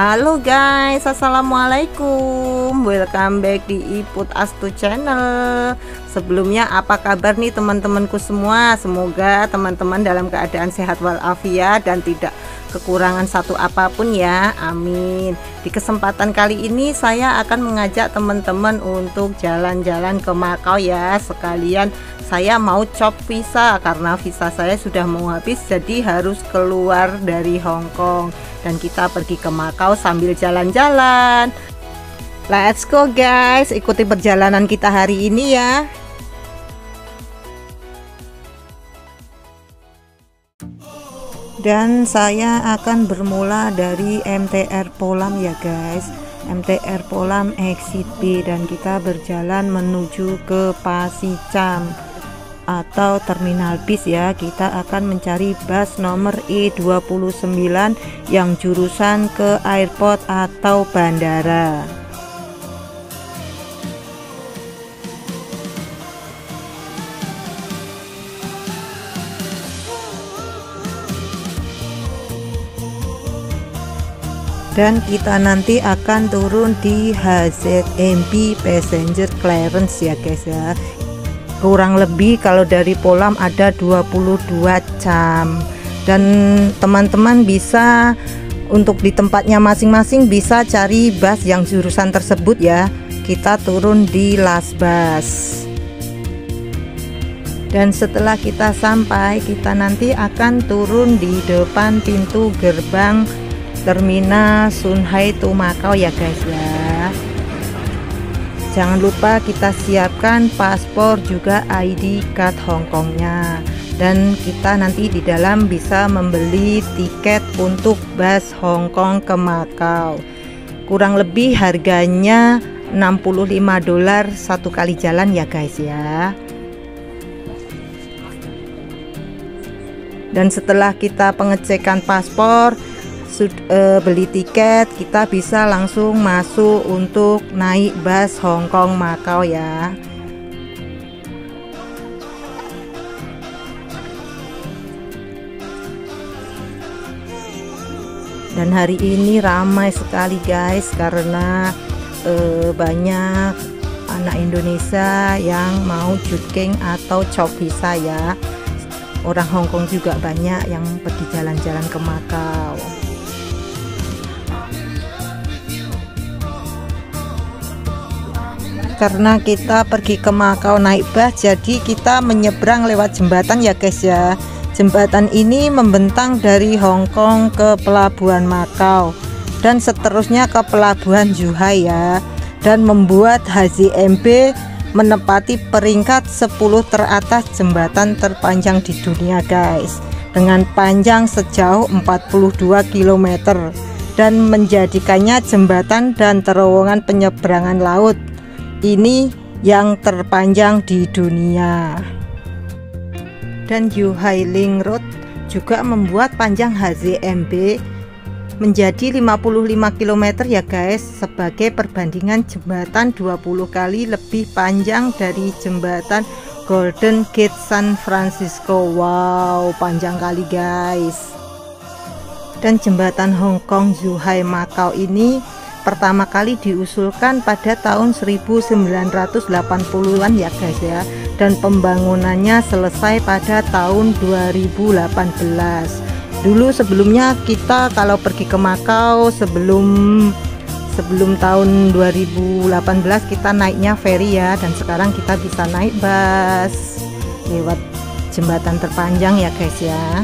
Halo guys, assalamualaikum. Welcome back di Iput Astu Channel. Sebelumnya apa kabar nih teman-temanku semua? Semoga teman-teman dalam keadaan sehat walafiat dan tidak kekurangan satu apapun ya, amin. Di kesempatan kali ini saya akan mengajak teman-teman untuk jalan-jalan ke Makau ya. Sekalian saya mau cop visa karena visa saya sudah mau habis, jadi harus keluar dari Hong Kong. Dan kita pergi ke Makau sambil jalan-jalan. Let's go guys, ikuti perjalanan kita hari ini ya. Dan saya akan bermula dari MTR Polam ya guys, MTR Polam Exit B, dan kita berjalan menuju ke Pasicam atau terminal bis ya. Kita akan mencari bus nomor E29 yang jurusan ke airport atau bandara. Dan kita nanti akan turun di HZMB Passenger Clearance ya guys ya. Kurang lebih kalau dari Polam ada 22 jam. Dan teman-teman bisa untuk di tempatnya masing-masing bisa cari bus yang jurusan tersebut ya. Kita turun di Lasbas. Dan setelah kita sampai, kita nanti akan turun di depan pintu gerbang Terminal Sunhai to Makau ya guys ya. Jangan lupa kita siapkan paspor juga ID card Hongkongnya. Dan kita nanti di dalam bisa membeli tiket untuk bus Hongkong ke Makau. Kurang lebih harganya $65 satu kali jalan ya guys ya. Dan setelah kita pengecekan paspor, beli tiket, kita bisa langsung masuk untuk naik bus Hongkong Makau ya. Dan hari ini ramai sekali guys karena banyak anak Indonesia yang mau juking atau cop visa ya. Orang Hongkong juga banyak yang pergi jalan-jalan ke Makau. Karena kita pergi ke Makau naik bus, jadi kita menyeberang lewat jembatan ya guys ya. Jembatan ini membentang dari Hong Kong ke pelabuhan Makau dan seterusnya ke pelabuhan Zhuhai ya, dan membuat HZMB menempati peringkat 10 teratas jembatan terpanjang di dunia guys, dengan panjang sejauh 42 km dan menjadikannya jembatan dan terowongan penyeberangan laut ini yang terpanjang di dunia. Dan Zhuhai Link Road juga membuat panjang HZMB menjadi 55 km ya guys. Sebagai perbandingan, jembatan 20 kali lebih panjang dari jembatan Golden Gate San Francisco. Wow, panjang kali guys. Dan jembatan Hong Kong Zhuhai Makau ini pertama kali diusulkan pada tahun 1980-an ya guys ya, dan pembangunannya selesai pada tahun 2018. Dulu sebelumnya kita kalau pergi ke Makau sebelum tahun 2018 kita naiknya ferry ya, dan sekarang kita bisa naik bus lewat jembatan terpanjang ya guys ya.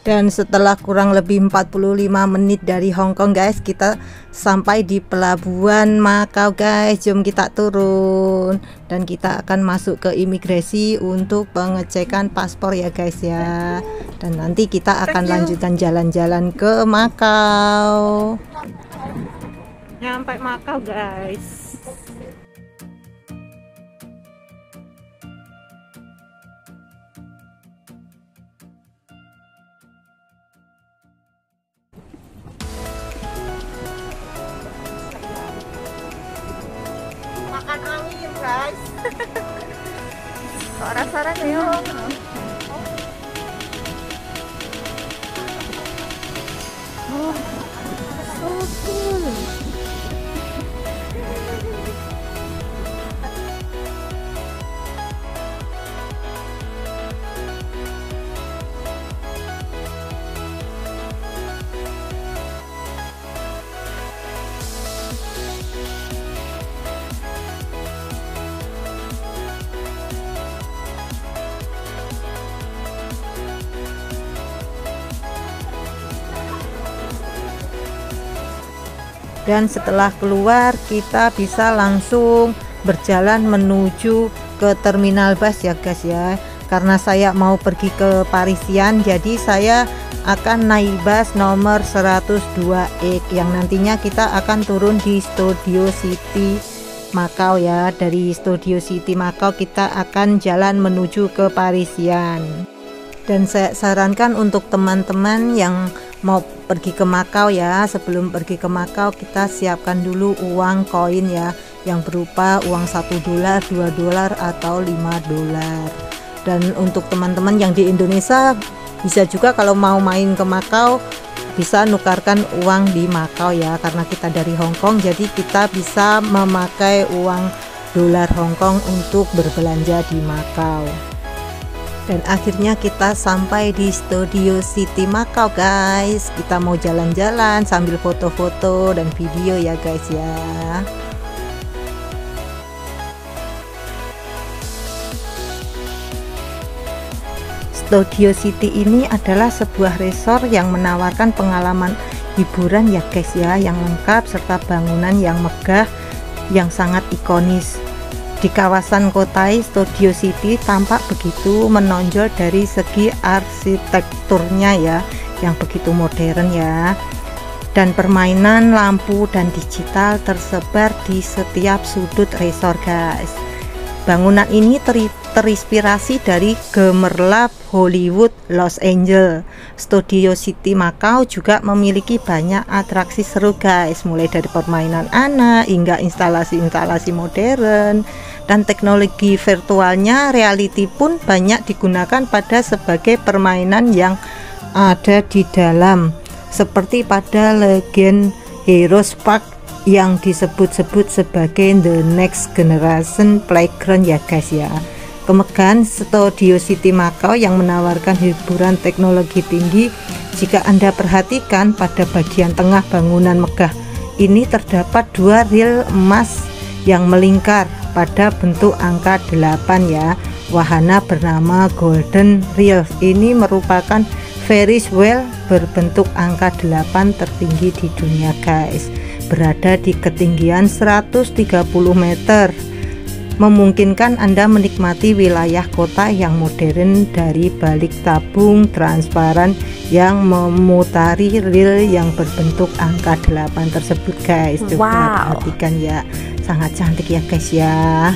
Dan setelah kurang lebih 45 menit dari Hong Kong guys, kita sampai di pelabuhan Makau guys. Jom kita turun dan kita akan masuk ke imigrasi untuk pengecekan paspor ya guys ya. Dan nanti kita akan lanjutkan jalan-jalan ke Makau. Nyampe Makau guys. Makan angin guys. Suara-suara yuk. Oh, so cool. Dan setelah keluar kita bisa langsung berjalan menuju ke terminal bus ya guys ya. Karena saya mau pergi ke Parisian, jadi saya akan naik bus nomor 102E yang nantinya kita akan turun di Studio City Makau ya. Dari Studio City Makau kita akan jalan menuju ke Parisian. Dan saya sarankan untuk teman-teman yang mau pergi ke Makau ya, sebelum pergi ke Makau kita siapkan dulu uang koin ya, yang berupa uang $1, $2 atau $5. Dan untuk teman-teman yang di Indonesia bisa juga kalau mau main ke Makau bisa nukarkan uang di Makau ya, karena kita dari Hong Kong jadi kita bisa memakai uang dolar Hong Kong untuk berbelanja di Makau. Dan akhirnya kita sampai di Studio City Makau guys. Kita mau jalan-jalan sambil foto-foto dan video ya guys ya. Studio City ini adalah sebuah resort yang menawarkan pengalaman hiburan ya guys ya, yang lengkap serta bangunan yang megah yang sangat ikonis. Di kawasan Cotai, Studio City tampak begitu menonjol dari segi arsitekturnya ya, yang begitu modern ya. Dan permainan lampu dan digital tersebar di setiap sudut resort guys. Bangunan ini terinspirasi dari gemerlap Hollywood Los Angeles. Studio City Makau juga memiliki banyak atraksi seru guys, mulai dari permainan anak hingga instalasi-instalasi modern. Dan teknologi virtualnya reality pun banyak digunakan pada sebagai permainan yang ada di dalam, seperti pada Legend Heroes Park yang disebut-sebut sebagai The Next Generation Playground ya guys ya. Kemegahan Studio City Makau yang menawarkan hiburan teknologi tinggi. Jika Anda perhatikan pada bagian tengah bangunan megah ini terdapat dua ril emas yang melingkar pada bentuk angka 8 ya. Wahana bernama Golden Rail ini merupakan Ferris wheel berbentuk angka 8 tertinggi di dunia guys, berada di ketinggian 130 meter, memungkinkan Anda menikmati wilayah kota yang modern dari balik tabung transparan yang memutari rel yang berbentuk angka 8 tersebut guys. Coba perhatikan ya, sangat cantik ya guys ya.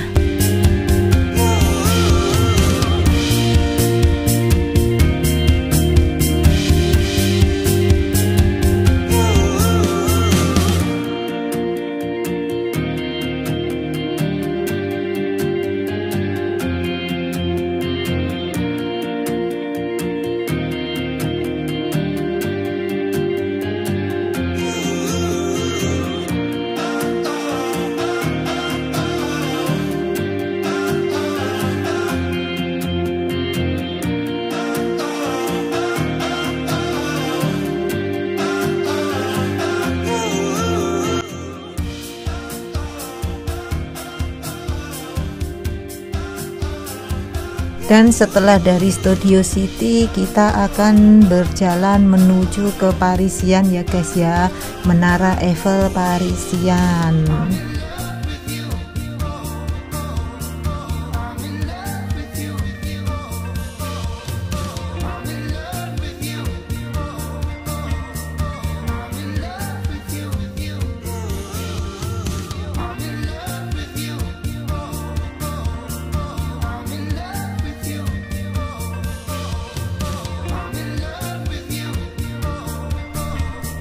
Dan setelah dari Studio City kita akan berjalan menuju ke Parisian ya guys ya, Menara Eiffel Parisian.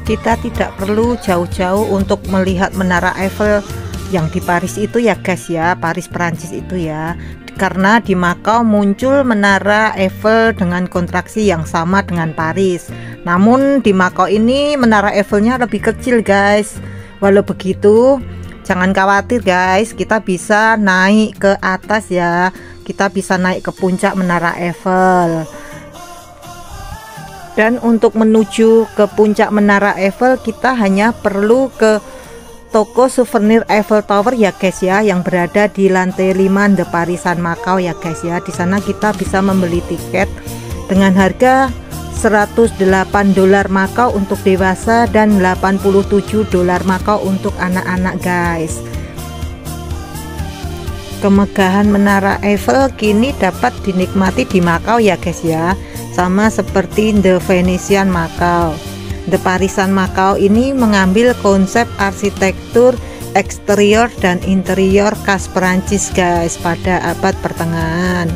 Kita tidak perlu jauh-jauh untuk melihat Menara Eiffel yang di Paris itu ya guys ya, Paris Perancis itu ya, karena di Makau muncul Menara Eiffel dengan kontraksi yang sama dengan Paris. Namun di Makau ini Menara Eiffelnya lebih kecil guys. Walau begitu jangan khawatir guys, kita bisa naik ke atas ya, kita bisa naik ke puncak Menara Eiffel. Dan untuk menuju ke puncak Menara Eiffel kita hanya perlu ke toko souvenir Eiffel Tower ya guys ya, yang berada di lantai 5 The Parisan Makau ya guys ya. Di sana kita bisa membeli tiket dengan harga $108 Makau untuk dewasa dan $87 Makau untuk anak-anak guys. Kemegahan Menara Eiffel kini dapat dinikmati di Makau ya guys ya, sama seperti The Venetian Makau. The Parisan Makau ini mengambil konsep arsitektur eksterior dan interior khas Perancis guys pada abad pertengahan,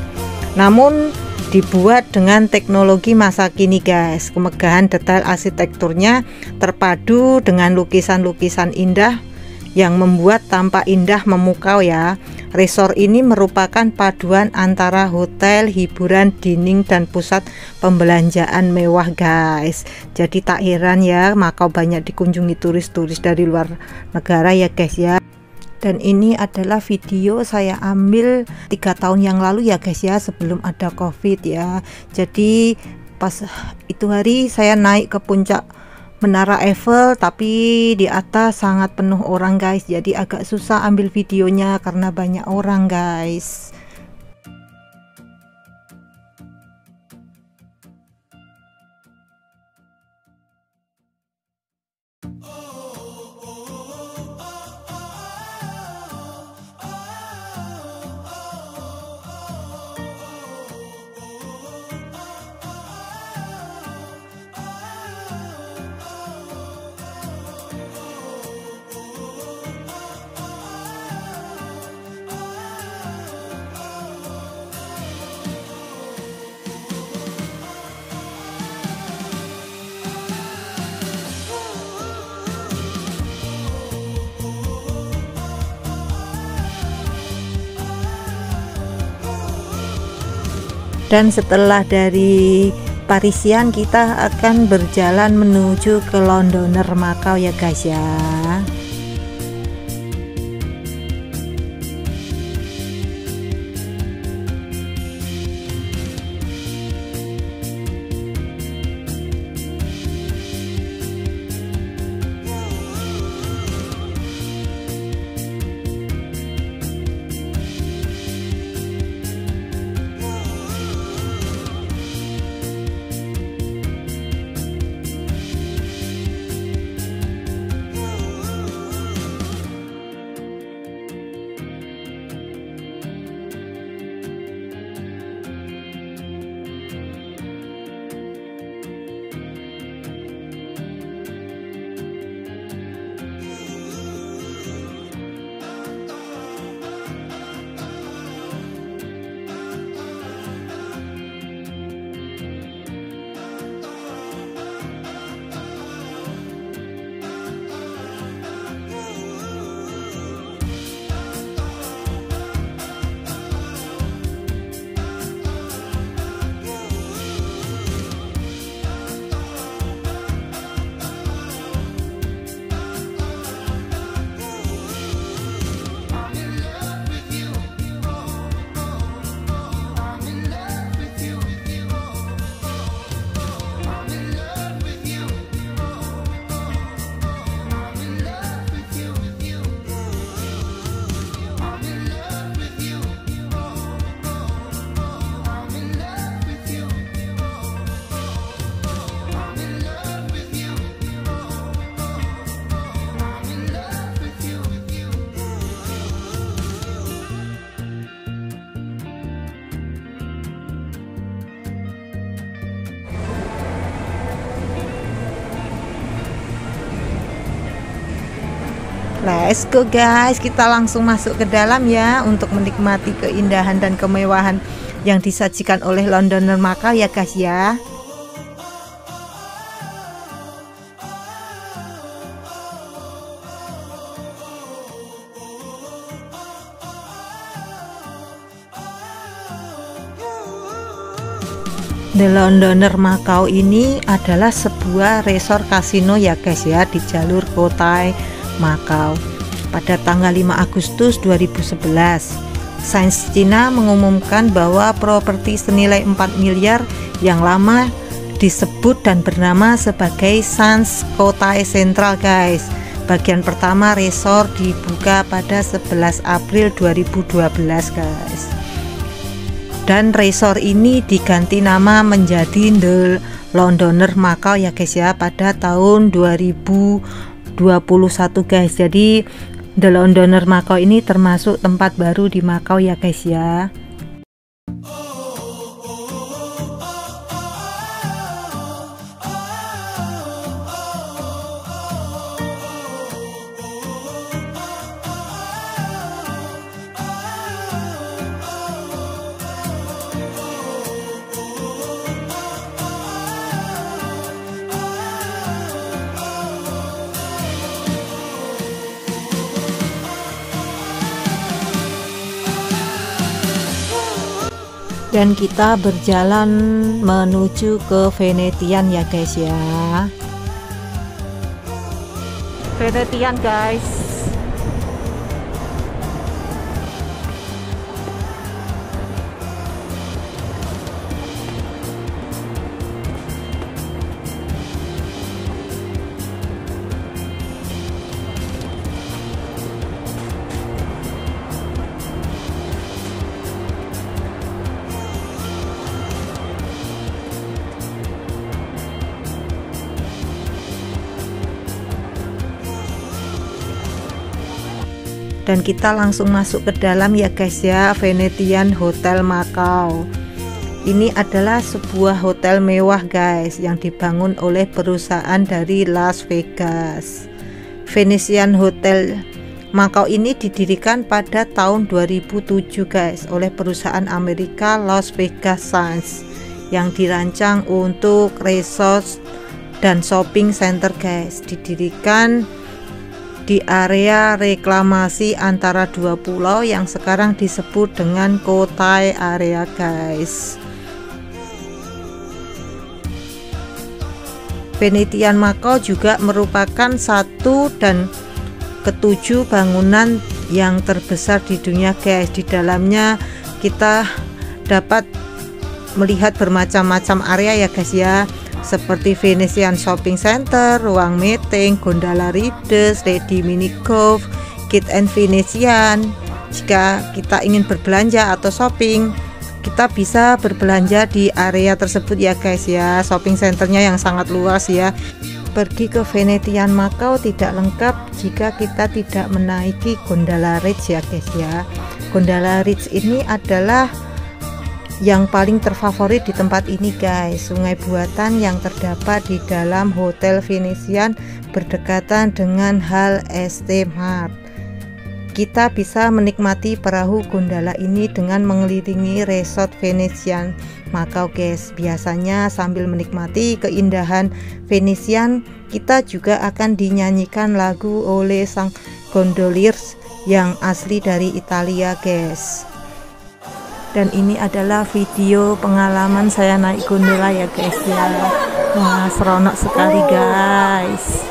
namun dibuat dengan teknologi masa kini guys. Kemegahan detail arsitekturnya terpadu dengan lukisan-lukisan indah yang membuat tampak indah memukau ya. Resort ini merupakan paduan antara hotel, hiburan, dining, dan pusat pembelanjaan mewah guys. Jadi tak heran ya Makau banyak dikunjungi turis-turis dari luar negara ya guys ya. Dan ini adalah video saya ambil 3 tahun yang lalu ya guys ya, sebelum ada COVID ya. Jadi pas itu hari saya naik ke puncak Menara Eiffel, tapi di atas sangat penuh orang guys, jadi agak susah ambil videonya karena banyak orang guys. Dan setelah dari Parisian kita akan berjalan menuju ke Londoner Makau ya guys ya. Let's go guys, kita langsung masuk ke dalam ya untuk menikmati keindahan dan kemewahan yang disajikan oleh Londoner Makau ya guys ya. The Londoner Macau ini adalah sebuah resort kasino ya guys ya, di jalur Cotai Macau. Pada tanggal 5 Agustus 2011, Sains Cina mengumumkan bahwa properti senilai 4 miliar yang lama disebut dan bernama sebagai Sands Cotai Central guys. Bagian pertama resort dibuka pada 11 April 2012 guys. Dan resort ini diganti nama menjadi The Londoner Macau ya guys ya, pada tahun 2021 guys. Jadi The Londoner Macau ini termasuk tempat baru di Macau ya guys ya. Dan kita berjalan menuju ke Venetian ya guys ya. Venetian guys. Dan kita langsung masuk ke dalam ya guys ya, Venetian Hotel Macau. Ini adalah sebuah hotel mewah guys yang dibangun oleh perusahaan dari Las Vegas. Venetian Hotel Macau ini didirikan pada tahun 2007 guys oleh perusahaan Amerika Las Vegas Sands yang dirancang untuk resort dan shopping center guys. Didirikan di area reklamasi antara dua pulau yang sekarang disebut dengan Cotai Area guys. Venetian Macau juga merupakan satu dan ketujuh bangunan yang terbesar di dunia guys. Di dalamnya kita dapat melihat bermacam-macam area ya guys ya, seperti Venetian Shopping Center, ruang meeting, gondola riders, Lady Mini Golf, Kid and Venetian. Jika kita ingin berbelanja atau shopping, kita bisa berbelanja di area tersebut ya guys ya. Shopping centernya yang sangat luas ya. Pergi ke Venetian Macau tidak lengkap jika kita tidak menaiki Gondola Ridge ya guys ya. Gondola Ridge ini adalah yang paling terfavorit di tempat ini guys. Sungai buatan yang terdapat di dalam Hotel Venetian berdekatan dengan Hal ST Mart. Kita bisa menikmati perahu gondola ini dengan mengelilingi resort Venetian Macau guys. Biasanya sambil menikmati keindahan Venetian, kita juga akan dinyanyikan lagu oleh sang gondoliers yang asli dari Italia guys. Dan ini adalah video pengalaman saya naik gondola ya guys ya. Wah, seronok sekali guys.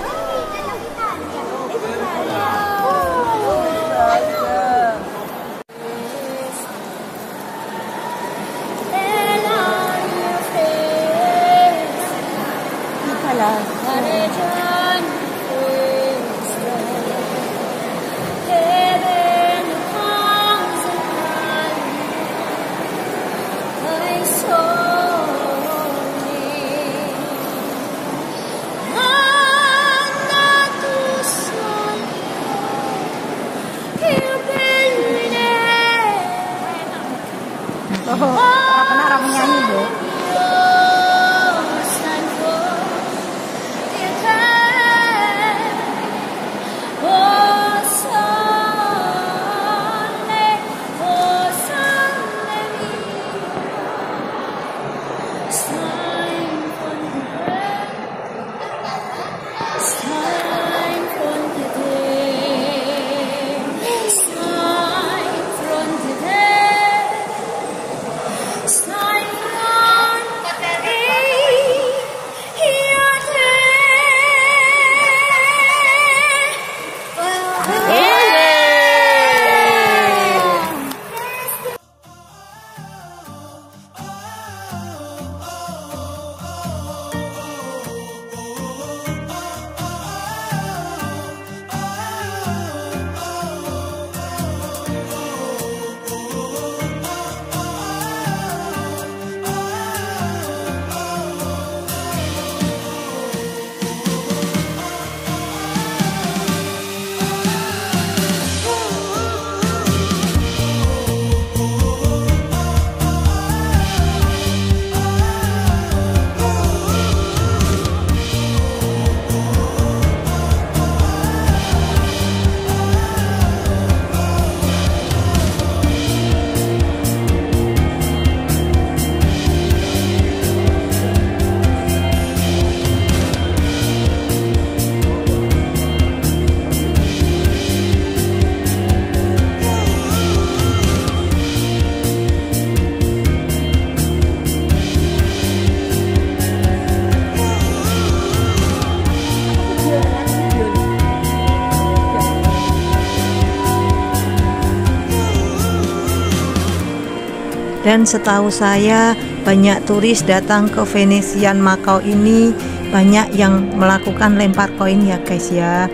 Dan setahu saya banyak turis datang ke Venetian Macao ini banyak yang melakukan lempar koin ya guys ya,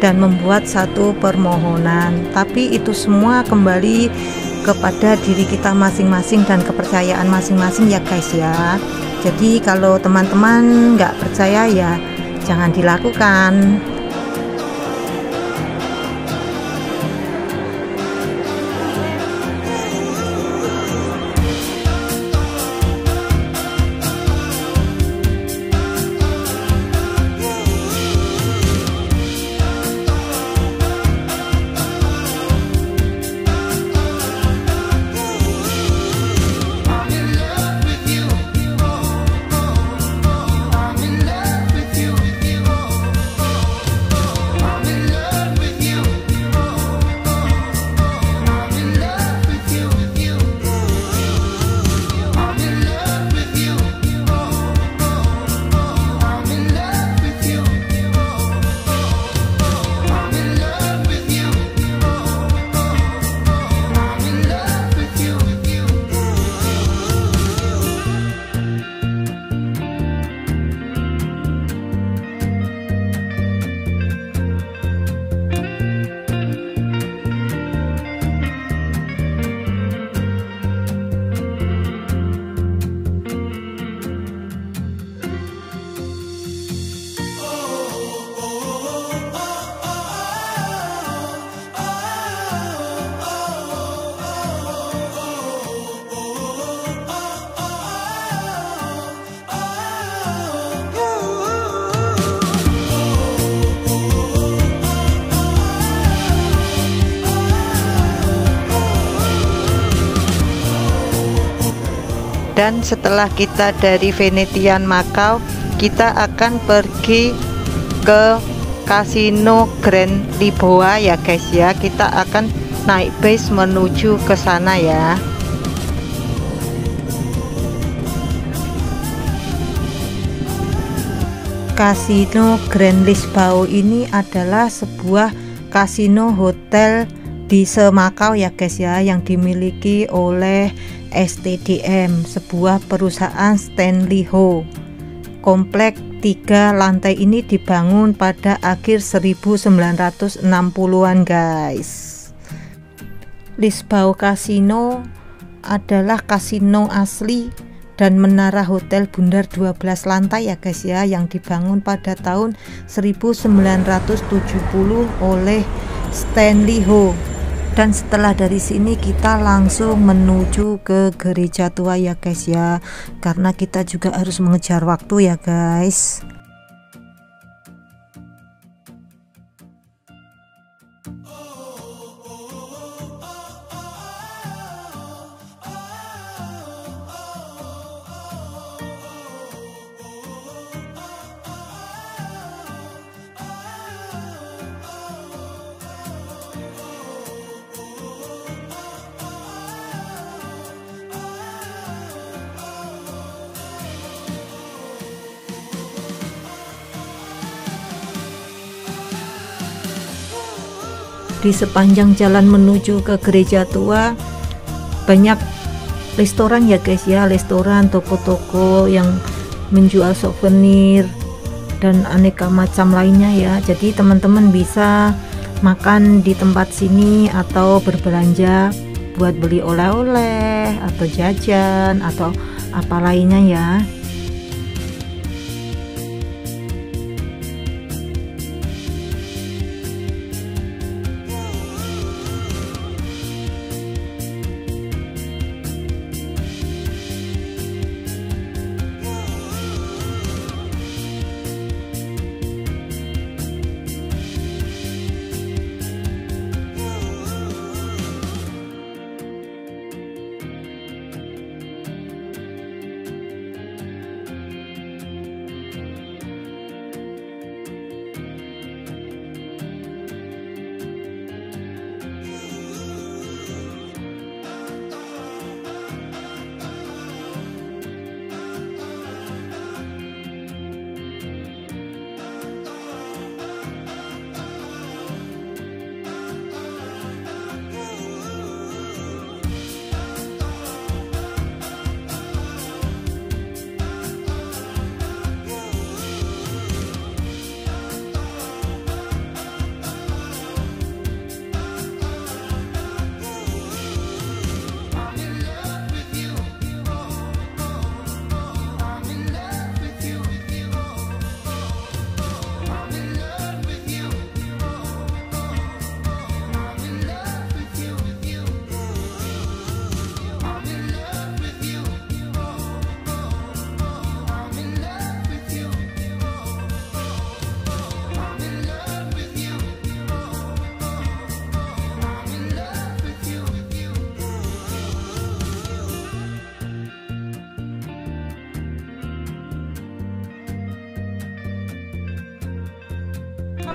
dan membuat satu permohonan. Tapi itu semua kembali kepada diri kita masing-masing dan kepercayaan masing-masing ya guys ya. Jadi kalau teman-teman nggak percaya ya jangan dilakukan. Dan setelah kita dari Venetian Macao, kita akan pergi ke Casino Grand Lisboa ya guys ya. Kita akan naik bis menuju ke sana ya. Casino Grand Lisboa ini adalah sebuah kasino hotel di Macao ya guys ya, yang dimiliki oleh STDM, sebuah perusahaan Stanley Ho. Komplek 3 lantai ini dibangun pada akhir 1960-an guys. Lisboa Casino adalah kasino asli dan menara hotel bundar 12 lantai ya guys ya, yang dibangun pada tahun 1970 oleh Stanley Ho. Dan setelah dari sini kita langsung menuju ke gereja tua ya guys ya, karena kita juga harus mengejar waktu ya guys. Di sepanjang jalan menuju ke gereja tua banyak restoran ya guys ya, restoran, toko-toko yang menjual souvenir dan aneka macam lainnya ya. Jadi teman-teman bisa makan di tempat sini atau berbelanja buat beli oleh-oleh atau jajan atau apa lainnya ya.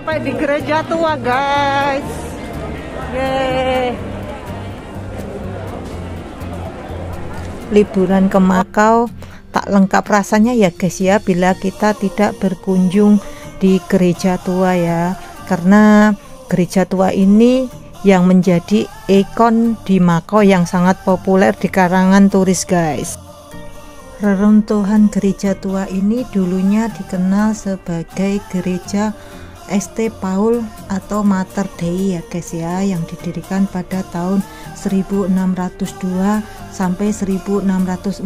sampai di gereja tua, guys. Yeay. Liburan ke Makau tak lengkap rasanya ya guys ya bila kita tidak berkunjung di gereja tua ya, karena gereja tua ini yang menjadi ikon di Makau yang sangat populer di kalangan turis, guys. Reruntuhan gereja tua ini dulunya dikenal sebagai gereja St. Paul atau Mater Dei ya guys ya, yang didirikan pada tahun 1602 sampai 1640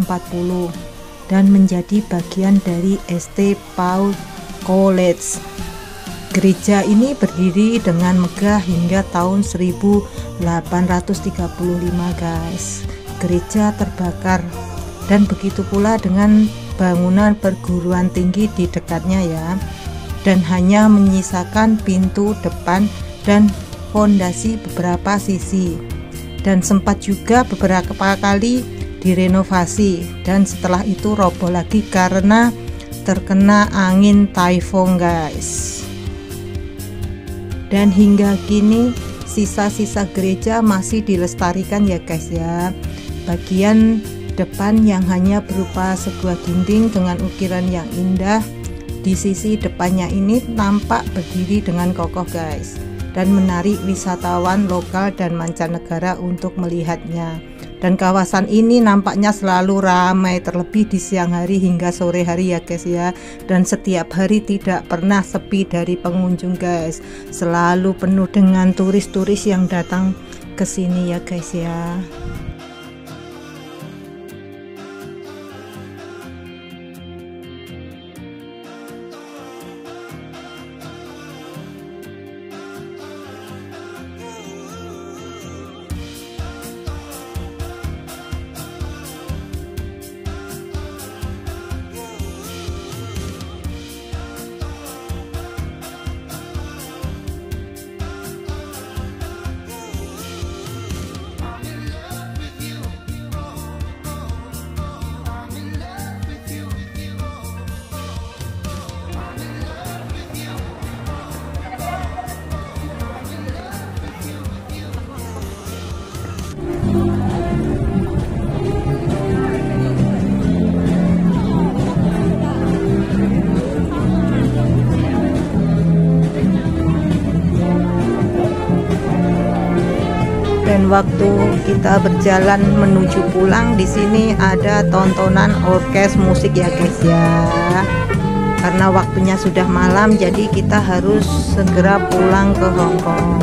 dan menjadi bagian dari St. Paul College. Gereja ini berdiri dengan megah hingga tahun 1835, guys. Gereja terbakar dan begitu pula dengan bangunan perguruan tinggi di dekatnya ya, dan hanya menyisakan pintu depan dan fondasi beberapa sisi, dan sempat juga beberapa kali direnovasi dan setelah itu roboh lagi karena terkena angin taifun, guys. Dan hingga kini sisa-sisa gereja masih dilestarikan ya guys ya. Bagian depan yang hanya berupa sebuah dinding dengan ukiran yang indah di sisi depannya ini nampak berdiri dengan kokoh, guys, dan menarik wisatawan lokal dan mancanegara untuk melihatnya. Dan kawasan ini nampaknya selalu ramai, terlebih di siang hari hingga sore hari ya guys ya, dan setiap hari tidak pernah sepi dari pengunjung, guys. Selalu penuh dengan turis-turis yang datang ke sini ya guys ya. Dan waktu kita berjalan menuju pulang, di sini ada tontonan orkes musik ya guys ya. Karena waktunya sudah malam, jadi kita harus segera pulang ke Hong Kong.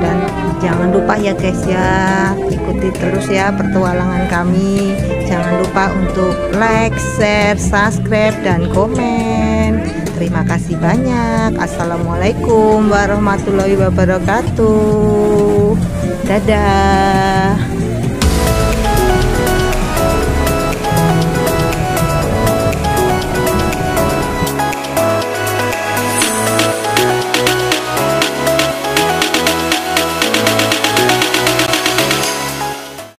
Dan jangan lupa ya guys ya, ikuti terus ya petualangan kami. Jangan lupa untuk like, share, subscribe, dan komen. Terima kasih banyak. Assalamualaikum warahmatullahi wabarakatuh. Dadah.